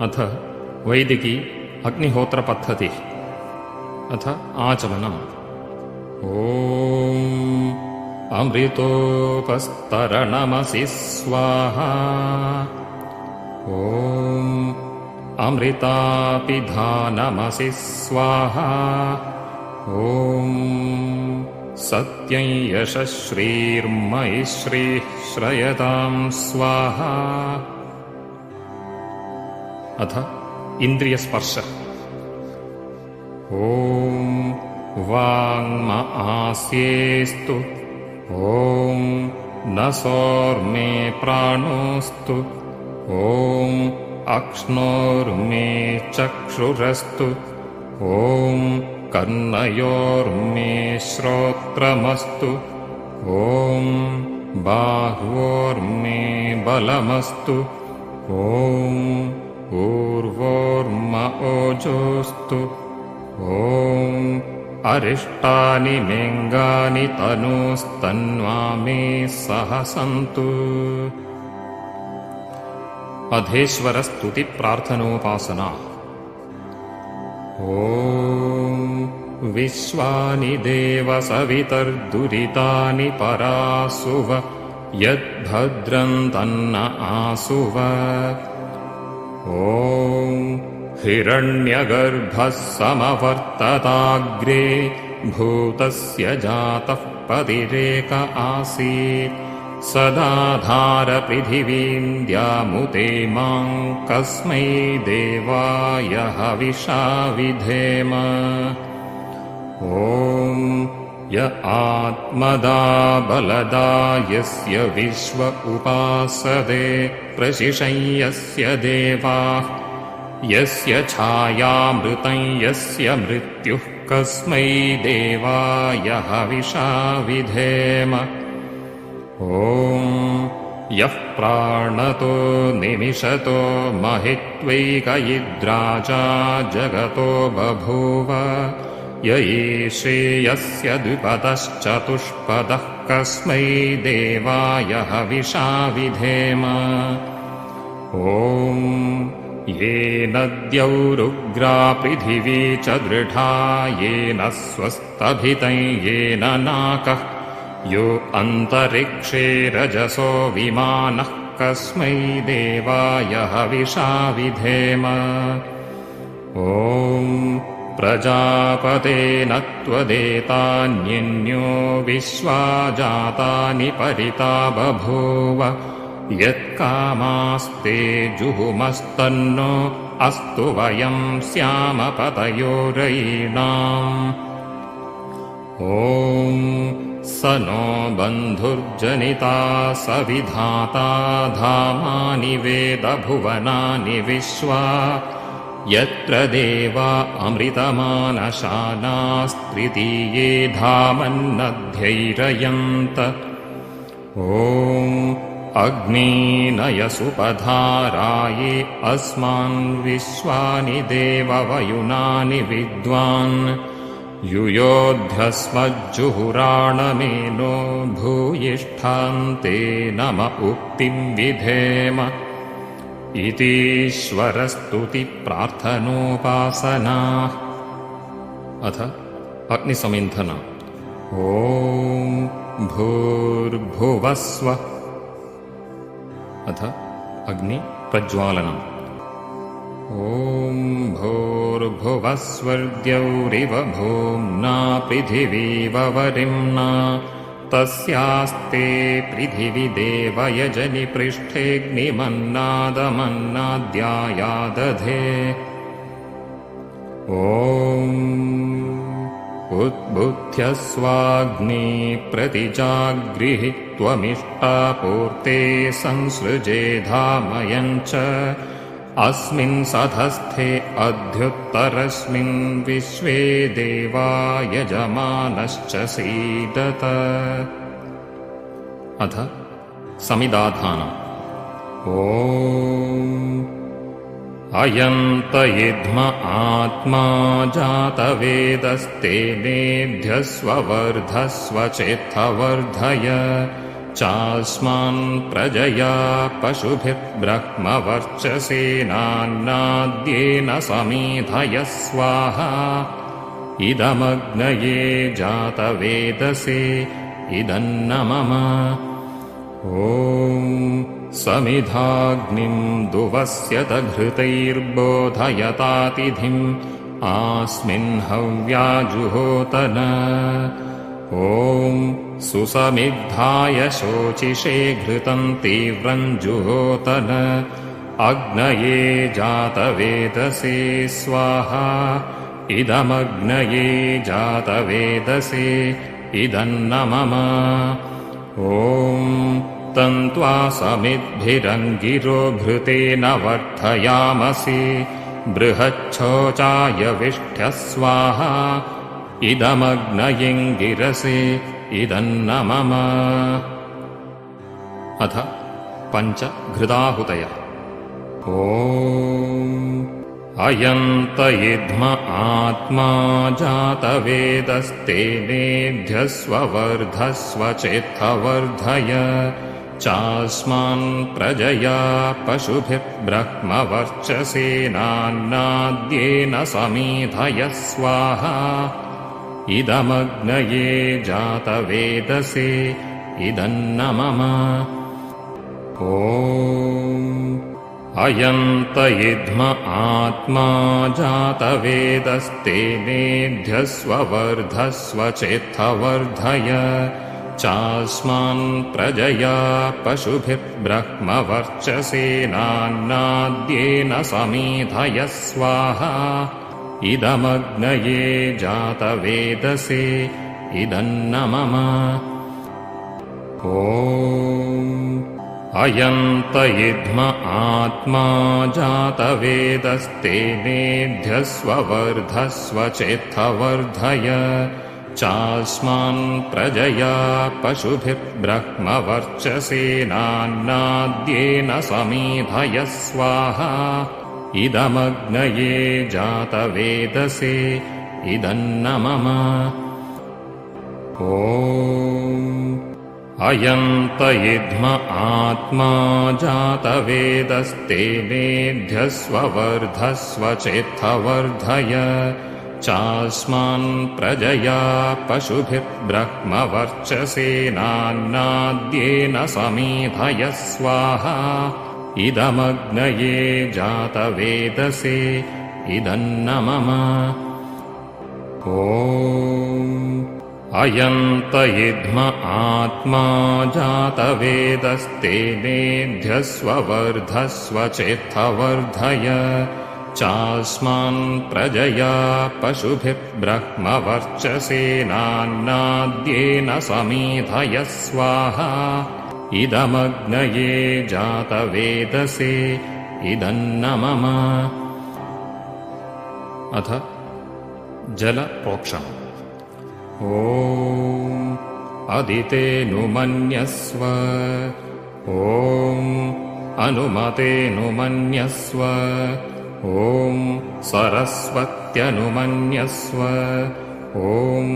अथ वैदिकी अग्निहोत्रपद्धतिः। अथ आचमनम्। ॐ अमृतोपस्तरणमसि स्वाहा। ॐ अमृतापिधानमसि स्वाहा। ॐ सत्यं यशश्रीर्मयि श्रीः श्रयतां स्वाहा। अथ इन्द्रियस्पर्शः। ॐ वाङ्म आस्येस्तु। ॐ नसोर्मे प्राणोस्तु। ॐ अक्ष्णोर्मे चक्षुरस्तु। ॐ कर्णयोर्मे श्रोत्रमस्तु। ॐ बाह्वोर्मे बलमस्तु। ॐ ऊर्वोर्म ओजोस्तु। ॐ अरिष्टानि मेङ्गानि तनूस्तन्वा मे सह सन्तु। अधेश्वरस्तुतिप्रार्थनोपासना। ॐ विश्वानि देव सवितर्दुरितानि परासुव यद्भद्रं तन्न आसुव। ॐ हिरण्यगर्भः समवर्तताग्रे भूतस्य जातः पतिरेक आसीत् सदाधार पृथिवीं द्यामुते मां कस्मै देवाय हविषा विधेम। ॐ य आत्मदा बलदा यस्य विश्व उपासते प्रशिशं यस्य देवाः यस्य छायामृतं यस्य मृत्युः कस्मै देवाय हविषा विधेम। ॐ यः प्राणतो निमिषतो महित्वैकयिद्राजा जगतो बभूव य ईशे यस्य द्विपदश्चतुष्पदः कस्मै देवाय हविषा विधेम। ॐ येन द्यौरुग्रा पृथिवी च दृढा येन स्वस्तभितं येन नाकः यो अन्तरिक्षे रजसो विमानः कस्मै देवाय हविषा विधेम। ॐ प्रजापतेन त्वदेतान्यन्यो विश्वा जातानि परिता बभूव यत्कामास्ते जुहुमस्तन्नो अस्तु वयं स्याम पतयो रयीणाम्। ॐ स नो बन्धुर्जनिता स विधाता धामानि वेद भुवनानि विश्वा यत्र देवा अमृतमानशानास्त्रितीये धामन्नध्यैरयन्त। ॐ अग्नीनयसुपधाराये अस्मान् विश्वानि देववयुनानि विद्वान् युयोध्यस्मज्जुहुराणमेनो भूयिष्ठान्ते नम उक्तिं विधेम। इतीश्वरस्तुतिप्रार्थनोपासना। अथ अग्निसमिन्धन। ॐ भूर्भुवस्व। अथ अग्निप्रज्वालनम्। ॐ भूर्भुवस्वर्द्यौरिव भूम्ना पृथिवीव वरिम्ना तस्यास्ते पृथिवी देवयजनि पृष्ठेऽग्निमन्नादमन्नाद्यायादधे। ॐ उद्बुध्यस्वाग्नि प्रतिजागृहि त्वमिष्टापूर्ते संसृजे धामयञ्च अस्मिन् सधस्थे अध्युत्तरस्मिन् विश्वे देवा यजमानश्च सीदत। अथ समिदाधानम्। ॐ अयन्त इद्म आत्मा जातवेदस्तेनेभ्यः स्ववर्धस्व चेत्थवर्धय चास्मान् प्रजया पशुभिर्ब्रह्मवर्चसेनान्नाद्येन समेधय स्वाहा इदमग्नये जातवेदसे इदन्न मम ॐ समिधाग्निं दुवस्यत घृतैर्बोधयतातिथिम् आस्मिन् हव्याजुहोतन ॐ सुसमिद्धाय शोचिषे घृतं तीव्रं जुहोतन अग्नये जातवेदसे स्वाहा इदमग्नये जातवेदसे इदन्न मम ॐ तन्त्वा समिद्भिरङ्गिरो घृतेन वर्धयामसि बृहच्छोचाय विष्ठ्य स्वाहा इदमग्नयिङ्गिरसे इदन्न मम अथ पञ्च घृताहुतयः ॐ अयन्त इद्म आत्मा जातवेदस्तेनेभ्यस्व वर्धस्व चेत्थवर्धय चास्मान् प्रजया पशुभिर्ब्रह्मवर्चसेनान्नाद्येन समेधय स्वाहा इदमग्नये जातवेदसे इदन्न मम ॐ अयन्त इद्म आत्मा जातवेदस्तेनेभ्यस्व वर्धस्व चेत्थवर्धय चास्मान् प्रजया पशुभिर्ब्रह्मवर्चसेनान्नाद्येन समेधय स्वाहा इदमग्नये जातवेदसे इदन्न मम ॐ अयन्त इद्म आत्मा जातवेदस्तेनेभ्यस्व वर्धस्व चेत्थवर्धय चास्मान् प्रजया पशुभिर्ब्रह्मवर्चसेनान्नाद्येन समेधय स्वाहा इदमग्नये जातवेदसे इदन्न मम ॐ अयन्त इद्म आत्मा जातवेदस्तेनेभ्यस्व वर्धस्व चेत्थवर्धय चास्मान् प्रजया पशुभिर्ब्रह्मवर्चसेनान्नाद्येन समेधय स्वाहा इदमग्नये जातवेदसे इदन्न मम ॐ अयन्त इद्म आत्मा जातवेदस्तेनेभ्यस्व वर्धस्व चेत्थवर्धय चास्मान् प्रजया पशुभिर्ब्रह्मवर्चसेनान्नाद्येन समेधय स्वाहा इदमग्नये जातवेदसे इदन्न मम अथ जलप्रोक्षणम् ॐ अदितेऽनुमन्यस्व ॐ अनुमतेऽनुमन्यस्व ॐ सरस्वत्यनुमन्यस्व ॐ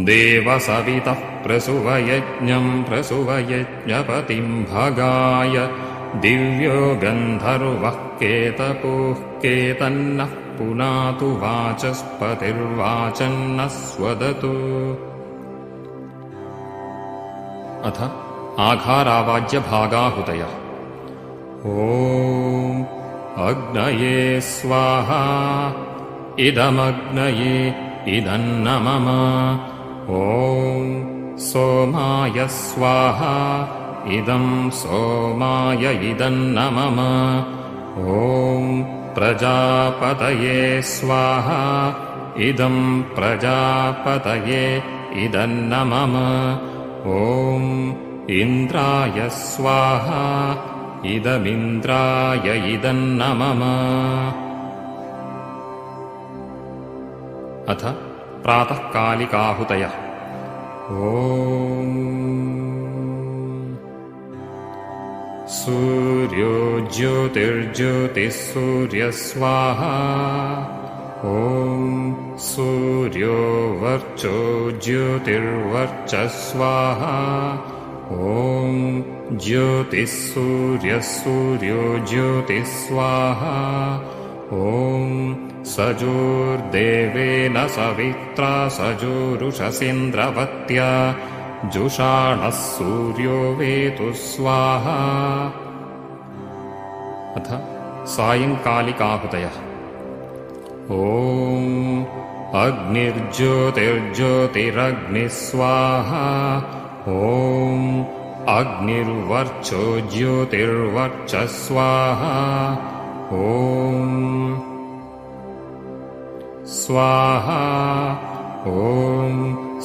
देवसवितः प्रसुवयज्ञं प्रसुवयज्ञपतिं भगाय दिव्यो गन्धर्वः केतपुः केतन्नः पुनातु वाचस्पतिर्वाचन्नः स्वदतु अथ आघारावाज्यभागाहुतयः ॐ अग्नये स्वाहा इदमग्नये इदन्न मम ॐ सोमाय स्वाहा इदं सोमाय इदन्न मम ॐ प्रजापतये स्वाहा इदं प्रजापतये इदन्न मम ॐ इन्द्राय स्वाहा इदमिन्द्राय इदन्न मम अथ प्रातःकालिकाहुतयः ॐ सूर्यो ज्योतिर्ज्योतिः सूर्यः स्वाहा ॐ सूर्यो वर्चो ज्योतिर्वर्चः स्वाहा ॐ ॐ ज्योतिः सूर्यः सूर्यो ज्योतिः स्वाहा ॐ सजोर्देवेन सवित्रा सजोरुषसीन्द्रवत्या जुषाणः सूर्यो वेतु स्वाहा। अथ सायङ्कालिकाहुतयः। ॐ अग्निर्ज्योतिर्ज्योतिरग्निः स्वाहा ॐ अग्निर्वर्चो ज्योतिर्वर्चः स्वाहा ॐ स्वाहा ॐ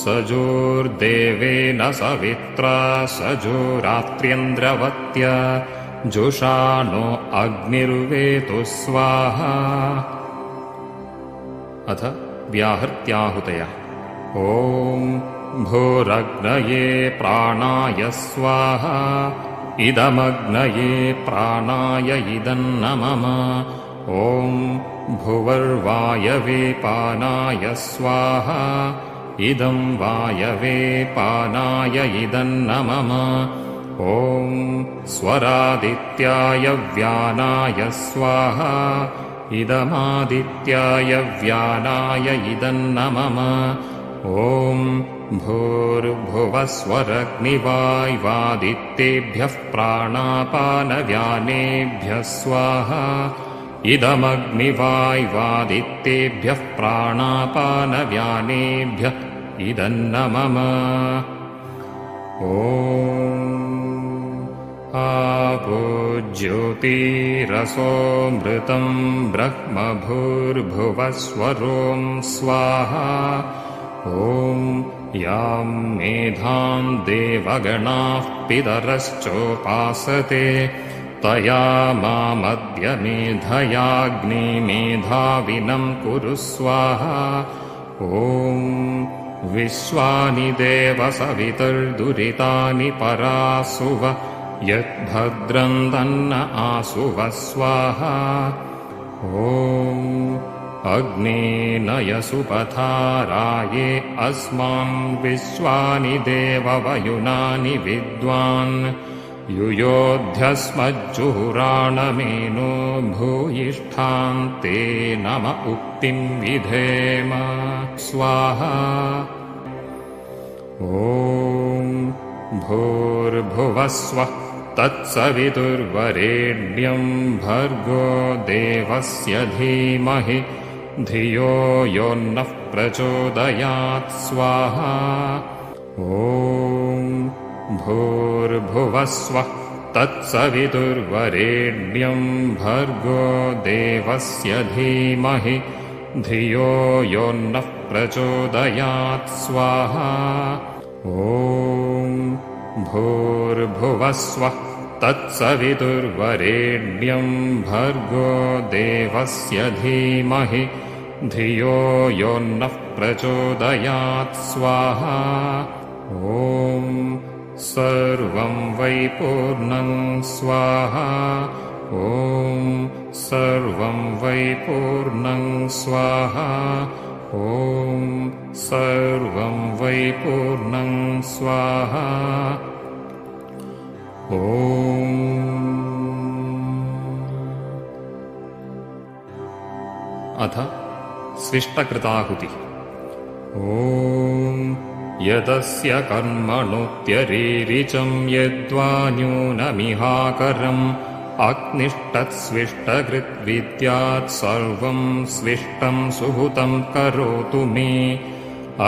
सजोर्देवेन सवित्रा सजोरात्र्यन्द्रवत्या जुषाणो अग्निर्वेतु स्वाहा। अथ व्याहृत्याहुतयः। ॐ भूरग्नये प्राणाय स्वाहा इदमग्नये प्राणाय इदन्न मम ॐ भुवर्वायवे पानाय स्वाहा इदं वायवे पानाय इदन्न मम ॐ स्वरादित्याय व्यानाय स्वाहा इदमादित्याय व्यानाय इदन्न मम ॐ भूर्भुवस्वरग्निवाय्वादित्येभ्यः प्राणापानव्यानेभ्यः स्वाहा इदमग्निवाय्वादित्येभ्यः प्राणापानव्यानेभ्यः इदन्न मम ॐ आपो ज्योतिरसोऽमृतं ब्रह्म भूर्भुवस्वरों स्वाहा ॐ यां मेधां देवगणाः पितरश्चोपासते तया मामद्य मेधयाग्निमेधाविनं कुरु स्वाहा ॐ विश्वानि देव सवितुर्दुरितानि परासुव यद्भद्रं तन्न आसुव स्वाहा ॐ अग्नेनयसुपथाराये अस्मान् विश्वानि देववयुनानि विद्वान् युयोध्यस्मज्जुहुराणमेनो भूयिष्ठां ते नम उक्तिं विधेम स्वाहा ॐ भूर्भुवस्वः तत्सवितुर्वरेण्यं भर्गो देवस्य धीमहि धियो यो नः प्रचोदयात् स्वाहा ॐ भूर्भुवस्वः तत्सवितुर्वरेण्यं भर्गो देवस्य धीमहि धियो यो नः प्रचोदयात् स्वाहा ॐ भूर्भुवस्वः तत्सवितुर्वरेण्यं भर्गो देवस्य धीमहि धियो यो नः प्रचोदयात् स्वाहा ॐ सर्वं वै पूर्णं स्वाहा ॐ सर्वं वै पूर्णं स्वाहा ॐ सर्वं वै पूर्णं स्वाहा ॐ अथ स्विष्टकृताहुतिः। ॐ यदस्य कर्मणोऽत्यरीरिचं यद्वा न्यूनमिहाकरम् अग्निष्टत्स्विष्टकृद्विद्यात् सर्वं स्विष्टं सुहुतं करोतु मे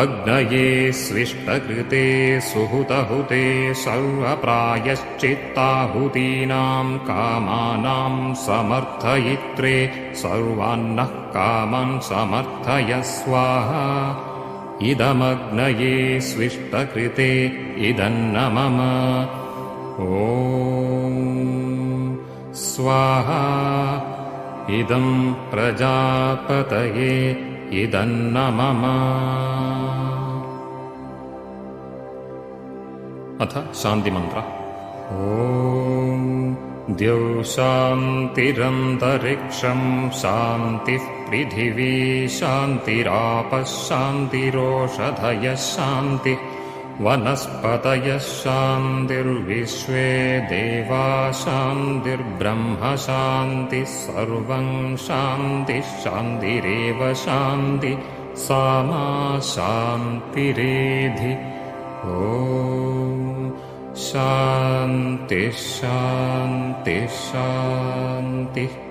अग्नये स्विष्टकृते सुहुतहुते सर्वप्रायश्चित्ताहुतीनां कामानां समर्थयित्रे सर्वान्नः कामान् समर्थय स्वाहा इदमग्नये स्विष्टकृते इदन्न मम ॐ स्वाहा इदं प्रजापतये इदन्न मम। अथ शान्तिमन्त्रः। ॐ द्यौ शान्तिरन्तरिक्षं शान्तिः पृथिवी शान्तिरापः शान्तिरोषधयः शान्तिः वनस्पतयः शान्तिर्विश्वे देवाः शान्तिर्ब्रह्म शान्तिः सर्वं शान्तिः शान्तिरेव शान्तिः सा मा शान्तिरेधि ॐ शान्तिः शान्तिः शान्तिः